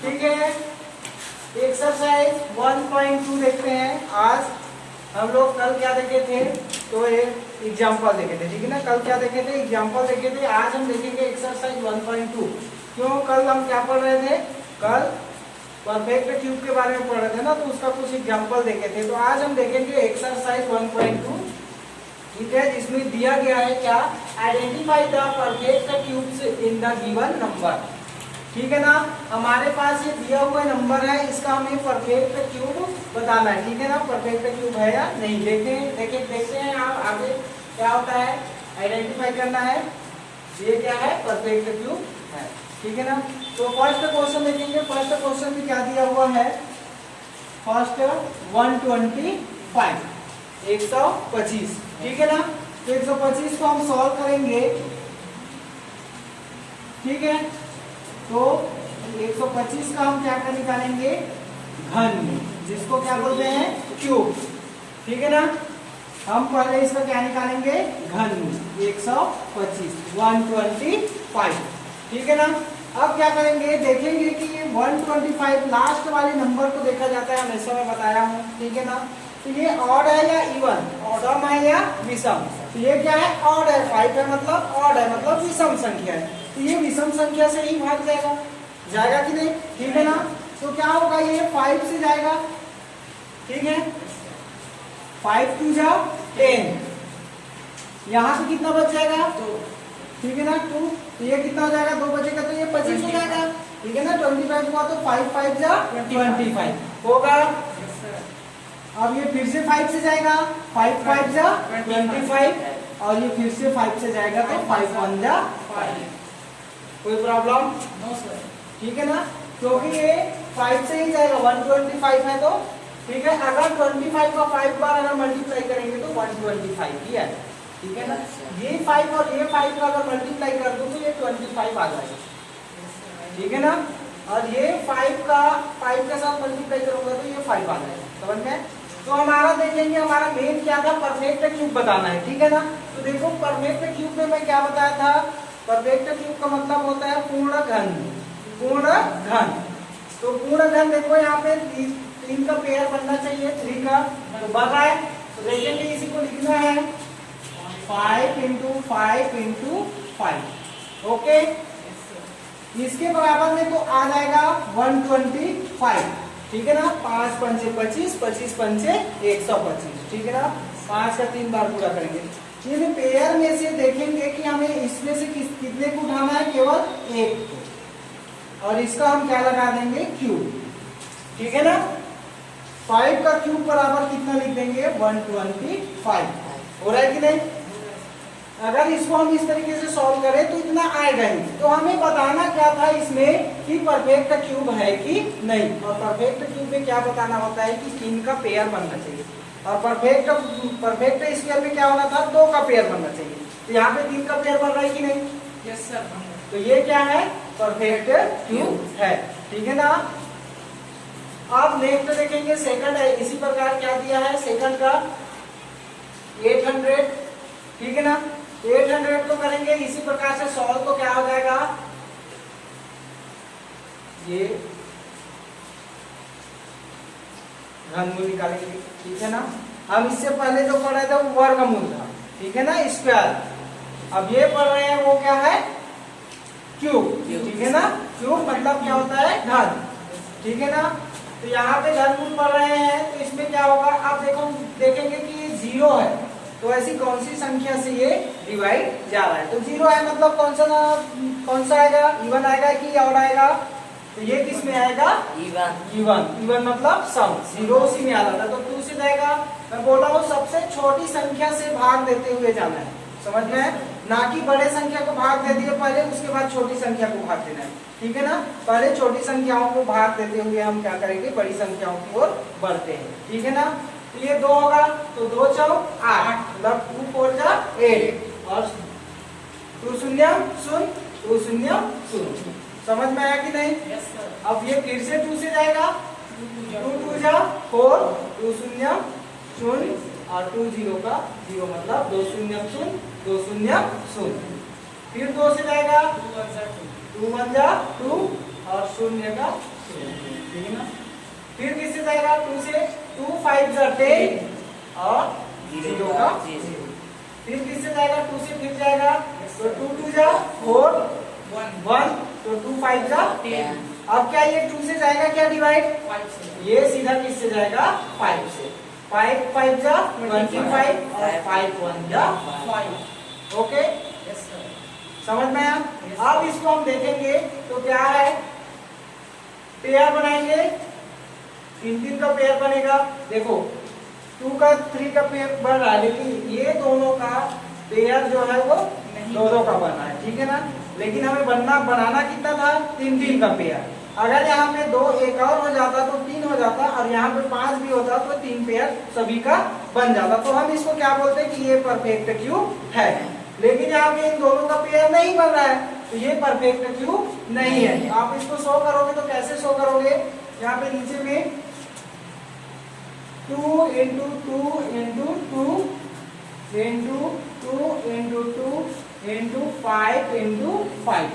ठीक है, एक्सरसाइज 1.2 देखते हैं। आज हम लोग कल क्या देखे थे, तो एक एग्जाम्पल देखे थे, ठीक है ना। कल क्या देखे थे, एग्जाम्पल देखे थे। आज हम देखेंगे एक्सरसाइज 1.2। क्यों, कल हम क्या पढ़ रहे थे, कल परफेक्ट क्यूब के बारे में पढ़ रहे थे ना, तो उसका कुछ एग्जाम्पल देखे थे। तो आज हम देखेंगे एक्सरसाइज 1.2, ठीक है, जिसमें दिया गया है क्या, identify the perfect cubes in the given number. ठीक है ना, हमारे पास ये दिया हुआ नंबर है, इसका हमें परफेक्ट क्यूब बताना है। ठीक है ना, परफेक्ट क्यूब है या नहीं, देखते हैं आप आगे क्या होता है, आइडेंटिफाई करना है ये क्या है, परफेक्ट क्यूब है। ठीक है ना, तो फर्स्ट क्वेश्चन देखेंगे। फर्स्ट क्वेश्चन में क्या दिया हुआ है, फर्स्ट 125 125, ठीक है ना। तो 125 को हम सॉल्व करेंगे, ठीक है। तो 125 का हम क्या कर निकालेंगे, घन, जिसको क्या बोलते हैं, क्यूब। ठीक है ना, हम पहले इसका क्या निकालेंगे, घन 125 125, ठीक है ना। अब क्या करेंगे, देखेंगे कि ये 125 लास्ट वाले नंबर को देखा जाता है, हमेशा मैं बताया हूँ, ठीक है ना। तो ये ऑड है या इवन, सम है या विषम। तो ये क्या है, ऑड है, 5 है मतलब ऑड है, मतलब विषम संख्या है। तो ये विषम संख्या से ही भाग जाएगा कि नहीं, ठीक है ना। तो क्या होगा, ये 5 से जाएगा, ठीक है, 5 2 जा 10, यहाँ से कितना बच जाएगा, ठीक है ना 2। तो ये कितना हो जाएगा, 2 बचेगा, तो ये 25 हो जाएगा, ठीक है ना। 25 हुआ तो 5 5 जा 25 होगा। अब ये फिर से 5 से जाएगा, 5 5 जा 25, और ये फिर से 5 से जाएगा तो 5 1 जा 5। कोई प्रॉब्लम, नो सर, ठीक है ना, क्योंकि ये 5 से ही जाएगा, 125 है तो, ठीक है। अगर 25 का 5 बार अगर मल्टीप्लाई करेंगे तो 125 ही है, ठीक है ना। ये 5 और ये 5 का अगर मल्टीप्लाई कर दो तो ये 25 आ जाएगा, ठीक है ना। और ये 5 के साथ मल्टीप्लाई करूंगा तो ये 5 आ जाएगा, समझ में। तो हमारा देखेंगे, हमारा मेन क्या था, परफेक्ट क्यूब बताना है, ठीक है ना। तो देखो परफेक्ट क्यूब में मैं क्या बताया था, परफेक्ट क्यूब का मतलब होता है पूर्ण घन, पूर्ण घन। तो पूर्ण घन देखो यहाँ पे 3 का पेयर बनना चाहिए, 3 का तो बन रहा है। तो देखेंगे इसी को लिखना है 5 × 5 × 5, ओके। इसके बराबर में तो आ जाएगा 125, ठीक है ना। 5 पंचे 25, 25 पंचे 125, ठीक है ना। 5 का 3 बार पूरा करेंगे। इन पेयर में से देखेंगे कि हमें इसमें से कितने को उठाना है, केवल एक को, और इसका हम क्या लगा देंगे, क्यूब, ठीक है ना। 5 का क्यूब बराबर कितना लिख देंगे, 125, हो रहा है कि नहीं। अगर इसको हम इस तरीके से सॉल्व करें तो इतना आएगा ही। तो हमें बताना क्या था इसमें, कि परफेक्ट क्यूब है कि नहीं। और परफेक्ट क्यूब में क्या बताना होता है कि 3 का पेयर बनना चाहिए, और परफेक्ट स्क्वायर में क्या होना था, 2 का पेयर बनना चाहिए। तो यहाँ पे 3 का पेयर बन रहा है कि नहीं, यस सर। तो ये क्या है, परफेक्ट क्यूब है, ठीक है ना। अब नेक्स्ट देखेंगे, सेकंड है, इसी प्रकार क्या दिया है, सेकंड का 800, ठीक है ना। 800 को करेंगे इसी प्रकार से सॉल्व, तो क्या हो जाएगा, ये घनमूल निकालेंगे, ठीक है ना। हम इससे पहले जो पढ़ रहे थे वो वर्गमूल था, ठीक है ना, स्क्वायर। अब ये पढ़ रहे हैं वो क्या है, क्यूब, ठीक है ना। क्यूब मतलब क्या होता है, घन, ठीक है ना। तो यहाँ पे घनमूल पढ़ रहे हैं, तो इसमें क्या होगा, आप देखेंगे कि ये 0 है, तो ऐसी कौन सी संख्या से ये डिवाइड जा रहा है। तो 0 है मतलब कौन सा आएगा, इवन आएगा कि ऑड आएगा, तो ये किस में आएगा, इवन मतलब सम। 0 उसी में आ रहा था, तो 2 से जाएगा। मैं बोल रहा हूँ सबसे छोटी संख्या से भाग देते हुए जाना है, समझ में, ना कि बड़े संख्या को भाग दे दिए पहले, उसके बाद छोटी संख्या को भाग देना है, ठीक है ना। पहले छोटी संख्याओं को भाग देते हुए हम क्या करेंगे, बड़ी संख्याओं की ओर बढ़ते हैं, ठीक है ना। तो ये 2 होगा, तो 2 चौक 8, मतलब 2 4 जा 8, और 2 शून्य शून्य 2 शून्य शून्य, समझ में आया कि नहीं, यस सर। अब ये फिर से 2 से जाएगा, 2 2 जा 4, 2 शून्य शून्य, और 2 0 का 0, मतलब 2 शून्य शून्य 2 शून्य शून्य। फिर 2 से जाएगा, 2 1 जा 2, और शून्य का शून्य, ठीक है ना। फिर किससे जाएगा 2 से, 2 5 जा 10 और 0 का 0। फिर किससे जाएगा 2 से, फिर जाएगा तो 2 2 जा 4 1 तो 2 5 जा 10। अब क्या ये 2 से जाएगा क्या डिवाइड 5 से, ये सीधा किससे जाएगा 5 से। 5 5 जा 25 और 5 1 जा 5। ओके, समझ में आया। अब इसको हम देखेंगे तो क्या है, पेयर बनाएंगे, 3 का पेयर बनेगा। देखो 2 का 3 का पेयर बन रहा है, लेकिन ये दोनों का पेयर जो है वो दोनों का बना है, ठीक है ना। लेकिन हमें बनाना कितना था 3 का पेयर। अगर यहाँ पे 2 एक और हो जाता तो 3 हो जाता, और यहाँ पे 5 भी होता तो 3 पेयर सभी का बन जाता। तो हम इसको क्या बोलते हैं कि ये परफेक्ट क्यूब है। लेकिन यहाँ पे इन दोनों का पेयर नहीं बन रहा है, तो ये परफेक्ट क्यूब नहीं है। आप इसको शो करोगे तो कैसे शो करोगे, यहाँ पे नीचे में 2 into 2 into 2 into 2 into 2 into 5 into 5,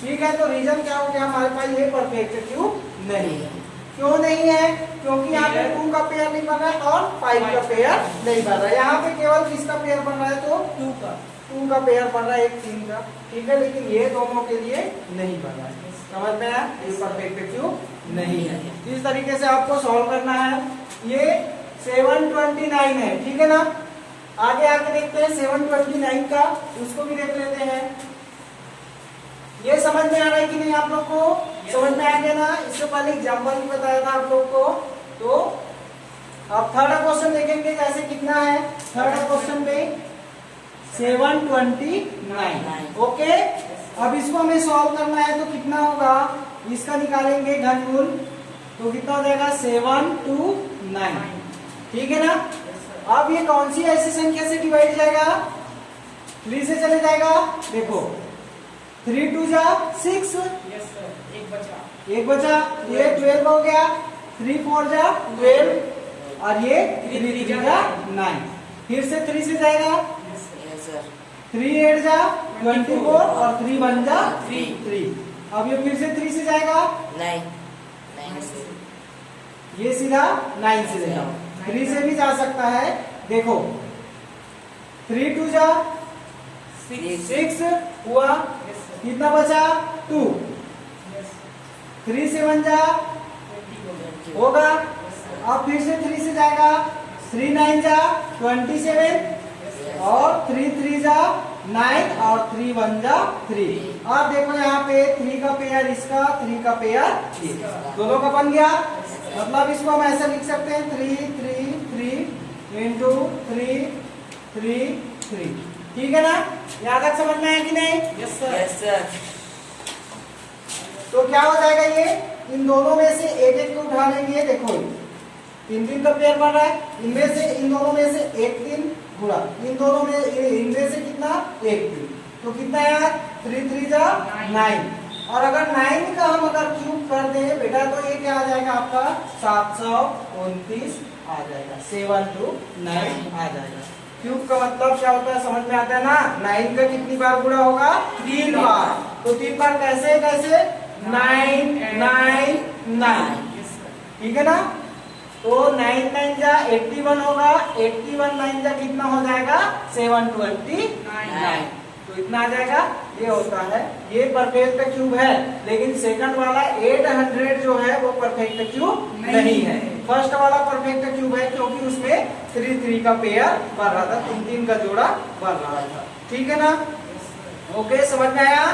ठीक है। तो रीजन क्या हो गया हमारे पास, ये परफेक्ट क्यूब नहीं है। क्यों नहीं है, क्योंकि यहाँ पे 2 का पेयर नहीं बन रहा है और 5 का पेयर नहीं बन रहा है। यहाँ पे केवल किसका पेयर बन रहा है, तो 2 का पेयर बन रहा है, एक 3 का, ठीक है। लेकिन ये दोनों के लिए नहीं बन रहा है, समझ में आया। ये परफेक्ट क्यूब नहीं है। इस तरीके से आपको सॉल्व करना है। ये 729 है, ठीक है ना। आगे आगे देखते हैं 729 का, उसको भी देख लेते हैं। ये समझ में आ रहा है कि नहीं आप लोग को, समझ में आ गया ना। इससे पहले एग्जांपल भी बताया था आप लोग को। तो अब थर्ड क्वेश्चन देखेंगे, जैसे कितना है थर्ड क्वेश्चन में 729। ओके, अब इसको हमें सॉल्व करना है तो कितना होगा, इसका निकालेंगे घनमूल, तो कितना हो जाएगा 729, ठीक है ना। अब ये कौन सी ऐसी संख्या से डिवाइड जाएगा, 3 से चले जाएगा। देखो 3 2 जा 6, एक बचा, ये 12 हो गया, 3 4 जा 12 और ये 3 3 जा 9। फिर से 3 से जाएगा, 3 8 जा 24 और 3 1 जा 3। अब ये फिर से 3 से जाएगा 9, ये सीधा 9 से जाएगा। 3 से भी जा सकता है। देखो 3 2 जा 6 हुआ, कितना बचा 2, 3 7 जा होगा। अब फिर से 3 से जाएगा, 3 9 जा 27 और 3 3 जा 9 और 3 1 जा 3। अब देखो यहाँ पे 3 का पेयर इसका, 3 का पेयर ये, दोनों का बन गया। मतलब इसको हम ऐसा लिख सकते हैं 3 3 3 into 3 3 3, ठीक है ना। यहाँ तक समझ में आया कि नहीं? Yes sir. तो क्या हो जाएगा, ये इन दोनों में से एक एक को उठा लेंगे। देखो 3 3 का पेयर बन रहा है, इनमें से इन दोनों में से 1 3 गुणा इन दोनों में, इनमें से कितना 1 3, तो कितना यार 3 3 जा 9। और अगर 9 का हम अगर क्यूब कर दें बेटा, तो ये क्या आ जाएगा आपका 729 आ जाएगा, 729 आ जाएगा। क्यूब का मतलब क्या होता है समझ में आता है ना। 9 का कितनी बार गुणा होगा, 3 बार। तो 3 बार कैसे कैसे 9 9 9, ठीक है ना। तो 9 9 जा 81 होगा, 81 9 जा कितना हो जाएगा 729, तो इतना आ जाएगा। ये होता है, ये परफेक्ट क्यूब है। लेकिन सेकंड वाला 800 जो है वो परफेक्ट क्यूब नहीं है। फर्स्ट वाला परफेक्ट क्यूब है, क्योंकि उसमें 3 3 का पेयर बन रहा था, 3 3 का जोड़ा बन रहा था, ठीक है ना। ओके, समझ में आया।